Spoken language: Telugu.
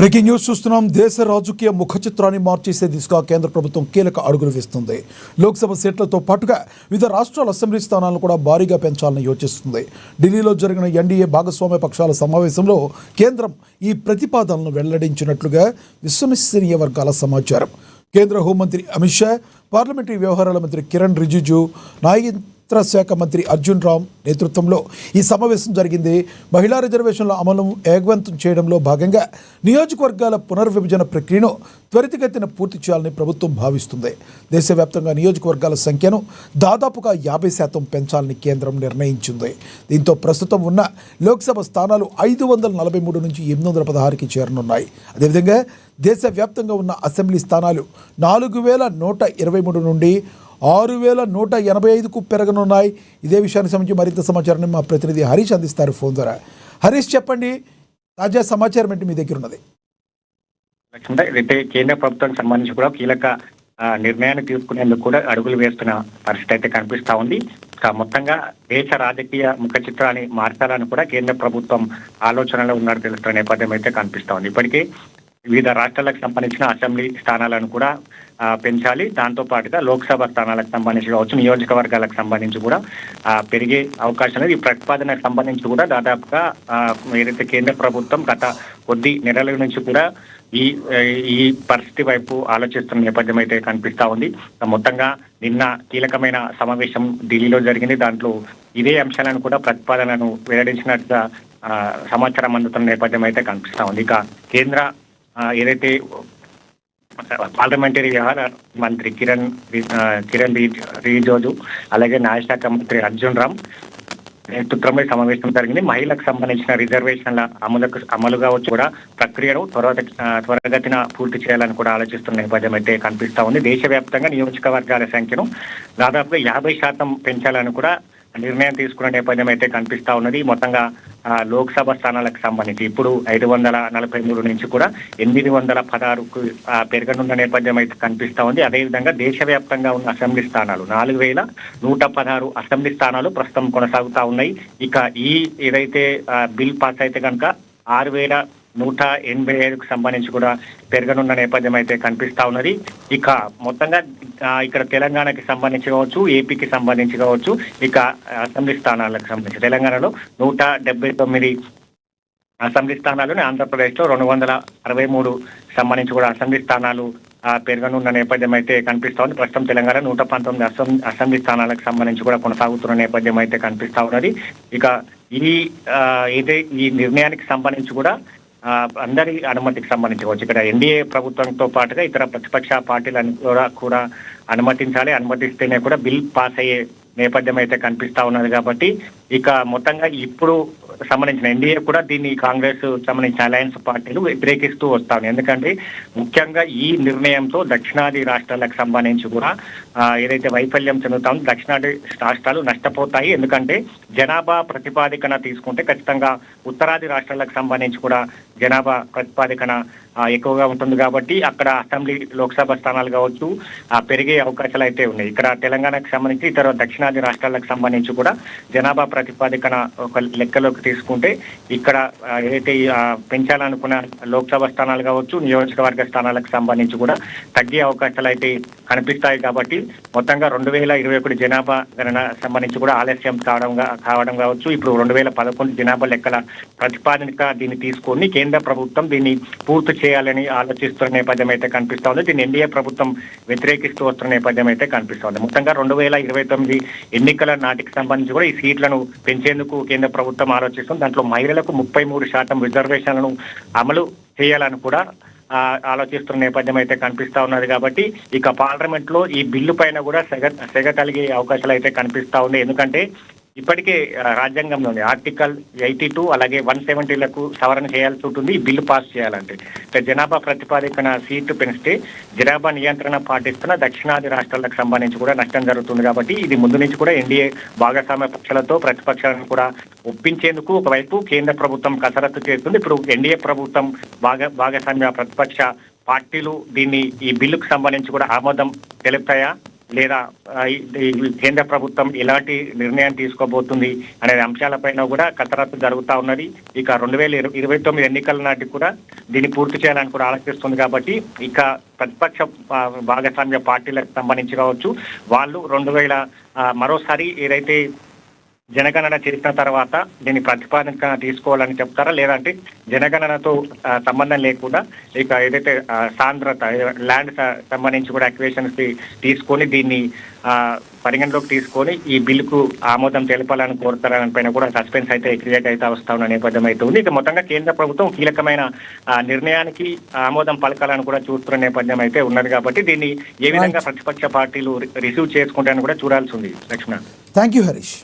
బ్రేకింగ్ న్యూస్ చూస్తున్నాం. దేశ రాజకీయ ముఖ చిత్రాన్ని మార్చేసే దిశగా కేంద్ర ప్రభుత్వం కీలక అడుగులు వేస్తుంది. లోక్సభ సీట్లతో పాటుగా వివిధ రాష్ట్రాల అసెంబ్లీ స్థానాలను కూడా భారీగా పెంచాలని యోచిస్తుంది. ఢిల్లీలో జరిగిన ఎన్డీఏ భాగస్వామ్య పక్షాల సమావేశంలో కేంద్రం ఈ ప్రతిపాదనలను వెల్లడించినట్లుగా విశ్వసనీయ వర్గాల సమాచారం. కేంద్ర హోంమంత్రి అమిత్ షా, పార్లమెంటరీ వ్యవహారాల మంత్రి కిరణ్ రిజిజు, శాఖ మంత్రి అర్జున్ రామ్ నేతృత్వంలో ఈ సమావేశం జరిగింది. మహిళా రిజర్వేషన్ల అమలు వేగవంతం చేయడంలో భాగంగా నియోజకవర్గాల పునర్విభజన ప్రక్రియను త్వరితగతిన పూర్తి చేయాలని ప్రభుత్వం భావిస్తుంది. దేశవ్యాప్తంగా నియోజకవర్గాల సంఖ్యను దాదాపుగా 50% పెంచాలని కేంద్రం నిర్ణయించింది. దీంతో ప్రస్తుతం ఉన్న లోక్సభ స్థానాలు 543 నుంచి 816కి చేరనున్నాయి. అదేవిధంగా దేశవ్యాప్తంగా ఉన్న అసెంబ్లీ స్థానాలు 4123 నుండి 6185కు పెరగనున్నాయి. ఇదే విషయానికి సంబంధించి మరింత సమాచారాన్ని మా ప్రతినిధి హరీష్ అందిస్తారు ఫోన్ ద్వారా. హరీష్, చెప్పండి, తాజా సమాచారం ఏంటి మీ దగ్గర ఉన్నది? అయితే కేంద్ర ప్రభుత్వానికి సంబంధించి కూడా కీలక నిర్ణయాన్ని తీసుకునేందుకు కూడా అడుగులు వేస్తున్న పరిస్థితి అయితే కనిపిస్తా ఉంది. మొత్తంగా దేశ రాజకీయ ముఖ చిత్రాన్ని మార్చాలని కూడా కేంద్ర ప్రభుత్వం ఆలోచనలో ఉన్నట్టు తెలుస్తున్న నేపథ్యం అయితే కనిపిస్తా ఉంది. ఇప్పటికే వివిధ రాష్ట్రాలకు సంబంధించిన అసెంబ్లీ స్థానాలను కూడా పెంచాలి. దాంతో పాటుగా లోక్సభ స్థానాలకు సంబంధించి కావచ్చు, నియోజకవర్గాలకు సంబంధించి కూడా పెరిగే అవకాశం లేదు. ఈ ప్రతిపాదనకు సంబంధించి కూడా దాదాపుగా ఏదైతే కేంద్ర ప్రభుత్వం గత కొద్ది నెలల నుంచి కూడా ఈ పరిస్థితి వైపు ఆలోచిస్తున్న నేపథ్యం అయితే కనిపిస్తా ఉంది. మొత్తంగా నిన్న కీలకమైన సమావేశం ఢిల్లీలో జరిగింది. దాంట్లో ఇదే అంశాలను కూడా ప్రతిపాదనను వెల్లడించినట్టుగా సమాచారం అందుతున్న నేపథ్యం అయితే కనిపిస్తా ఉంది. ఇక కేంద్ర ఏదైతే పార్లమెంటరీ వ్యవహార మంత్రి కిరణ్ రిజిజు, అలాగే న్యాయశాఖ మంత్రి అర్జున్ రామ్ నేతృత్వంలో సమావేశం జరిగింది. మహిళలకు సంబంధించిన రిజర్వేషన్ల అమలుగా వచ్చి కూడా ప్రక్రియను త్వరగతిన పూర్తి చేయాలని కూడా ఆలోచిస్తున్న నేపథ్యం అయితే కనిపిస్తా ఉంది. దేశవ్యాప్తంగా నియోజకవర్గాల సంఖ్యను దాదాపుగా 50% పెంచాలని కూడా నిర్ణయం తీసుకున్న నేపథ్యం అయితే కనిపిస్తా ఉన్నది. మొత్తంగా లోక్సభ స్థానాలకు సంబంధించి ఇప్పుడు 543 నుంచి కూడా 816కు పెరగనున్న నేపథ్యం అయితే కనిపిస్తా ఉంది. అదేవిధంగా దేశవ్యాప్తంగా ఉన్న అసెంబ్లీ స్థానాలు 4116 అసెంబ్లీ స్థానాలు ప్రస్తుతం కొనసాగుతా ఉన్నాయి. ఇక ఏదైతే బిల్ పాస్ అయితే కనుక 6185కు సంబంధించి కూడా పెరగనున్న నేపథ్యం అయితే కనిపిస్తా ఉన్నది. ఇక మొత్తంగా ఇక్కడ తెలంగాణకి సంబంధించి కావచ్చు, ఏపీకి సంబంధించి కావచ్చు, ఇక అసెంబ్లీ స్థానాలకు సంబంధించి తెలంగాణలో 179 అసెంబ్లీ స్థానాలు, ఆంధ్రప్రదేశ్లో 263 సంబంధించి కూడా అసెంబ్లీ స్థానాలు పెరగనున్న నేపథ్యం అయితే కనిపిస్తా ఉంది. ప్రస్తుతం తెలంగాణ 119 అసెంబ్లీ స్థానాలకు సంబంధించి కూడా కొనసాగుతున్న నేపథ్యం అయితే కనిపిస్తా ఉన్నది. ఇక ఈ నిర్ణయానికి సంబంధించి కూడా అందరి అనుమతికి సంబంధించవచ్చు. ఇక్కడ ఎన్డీఏ ప్రభుత్వంతో పాటుగా ఇతర ప్రతిపక్ష పార్టీలను కూడా అనుమతించాలి. అనుమతిస్తేనే కూడా బిల్ పాస్ అయ్యే నేపథ్యం అయితే కనిపిస్తా ఉన్నది. కాబట్టి ఇక మొత్తంగా ఇప్పుడు సంబంధించిన ఎన్డీఏ కూడా దీన్ని కాంగ్రెస్ సంబంధించిన అలయన్స్ పార్టీలు వ్యతిరేకిస్తూ వస్తాను. ఎందుకంటే ముఖ్యంగా ఈ నిర్ణయంతో దక్షిణాది రాష్ట్రాలకు సంబంధించి కూడా ఏదైతే వైఫల్యం చెందుతామో దక్షిణాది రాష్ట్రాలు నష్టపోతాయి. ఎందుకంటే జనాభా ప్రతిపాదికన తీసుకుంటే ఖచ్చితంగా ఉత్తరాది రాష్ట్రాలకు సంబంధించి కూడా జనాభా ప్రతిపాదికన ఎక్కువగా ఉంటుంది. కాబట్టి అక్కడ అసెంబ్లీ లోక్సభ స్థానాలు కావచ్చు పెరిగే అవకాశాలు అయితే ఉన్నాయి. ఇక్కడ తెలంగాణకు సంబంధించి ఇతర దక్షిణాది రాష్ట్రాలకు సంబంధించి కూడా జనాభా ప్రతిపాదికన ఒక లెక్కలోకి తీసుకుంటే ఇక్కడ ఏదైతే పెంచాలనుకున్న లోక్సభ స్థానాలు కావచ్చు, నియోజకవర్గ స్థానాలకు సంబంధించి కూడా తగ్గే అవకాశాలు అయితే కనిపిస్తాయి. కాబట్టి మొత్తంగా 2021 జనాభా గణన సంబంధించి కూడా ఆలస్యం కావడం కావచ్చు. ఇప్పుడు 2011 జనాభా లెక్కల ప్రతిపాదనక దీన్ని తీసుకొని కేంద్ర ప్రభుత్వం దీన్ని పూర్తి చేయాలని ఆలోచిస్తున్న నేపథ్యం అయితే కనిపిస్తా ఉంది. దీన్ని ఎన్డీఏ ప్రభుత్వం వ్యతిరేకిస్తూ వస్తున్న నేపథ్యం అయితే కనిపిస్తా ఉంది. మొత్తంగా 2029 ఎన్నికల నాటికి సంబంధించి కూడా ఈ సీట్లను పెంచేందుకు కేంద్ర ప్రభుత్వం ఆలోచిస్తుంది. దాంట్లో మహిళలకు 33% రిజర్వేషన్లను అమలు చేయాలని కూడా ఆలోచిస్తున్న నేపథ్యం అయితే కనిపిస్తా ఉన్నది. కాబట్టి ఇక పార్లమెంట్ లో ఈ బిల్లు పైన కూడా సెగ కలిగే అవకాశాలు అయితే కనిపిస్తా ఉంది. ఎందుకంటే ఇప్పటికే రాజ్యాంగంలోని ఆర్టికల్ 82 అలాగే 170లకు సవరణ చేయాల్సి ఉంటుంది ఈ బిల్లు పాస్ చేయాలంటే. జనాభా ప్రతిపాదికన సీటు పెంచితే జనాభా నియంత్రణ పాటిస్తున్న దక్షిణాది రాష్ట్రాలకు సంబంధించి కూడా నష్టం జరుగుతుంది. కాబట్టి ఇది ముందు నుంచి కూడా ఎన్డీఏ భాగస్వామ్య పక్షాలతో ప్రతిపక్షాలను కూడా ఒప్పించేందుకు ఒకవైపు కేంద్ర ప్రభుత్వం కసరత్తు చేస్తుంది. ఇప్పుడు ఎన్డీఏ ప్రభుత్వం భాగస్వామ్య ప్రతిపక్ష పార్టీలు ఈ బిల్లుకు సంబంధించి కూడా ఆమోదం తెలుపుతాయా లేదా ఈ కేంద్ర ప్రభుత్వం ఎలాంటి నిర్ణయం తీసుకోబోతుంది అనే అంశాలపైన కూడా కసరత్తు జరుగుతూ ఉన్నది. ఇక 2029 ఎన్నికల నాటికి కూడా దీన్ని పూర్తి చేయాలని కూడా ఆలోచిస్తుంది. కాబట్టి ఇక ప్రతిపక్ష భాగస్వామ్య పార్టీలకు సంబంధించి కావచ్చు, వాళ్ళు మరోసారి ఏదైతే జనగణన చేసిన తర్వాత దీన్ని ప్రతిపాదన తీసుకోవాలని చెప్తారా, లేదంటే జనగణనతో సంబంధం లేకుండా ఇక ఏదైతే సాంద్రత ల్యాండ్ సంబంధించి కూడా అక్వేషన్స్ తీసుకొని దీన్ని పరిగణలోకి తీసుకొని ఈ బిల్లుకు ఆమోదం తెలపాలని కోరుతారని పైన కూడా సస్పెన్స్ అయితే క్రియేట్ అయితే వస్తా ఉన్న నేపథ్యం అయితే ఉంది. ఇక మొత్తంగా కేంద్ర ప్రభుత్వం కీలకమైన నిర్ణయానికి ఆమోదం పలకాలని కూడా చూస్తున్న నేపథ్యం అయితే ఉన్నది. కాబట్టి దీన్ని ఏ విధంగా ప్రతిపక్ష పార్టీలు రిసీవ్ చేసుకుంటారని కూడా చూడాల్సి ఉంది. లక్ష్మణ, థ్యాంక్ యూ హరీష్.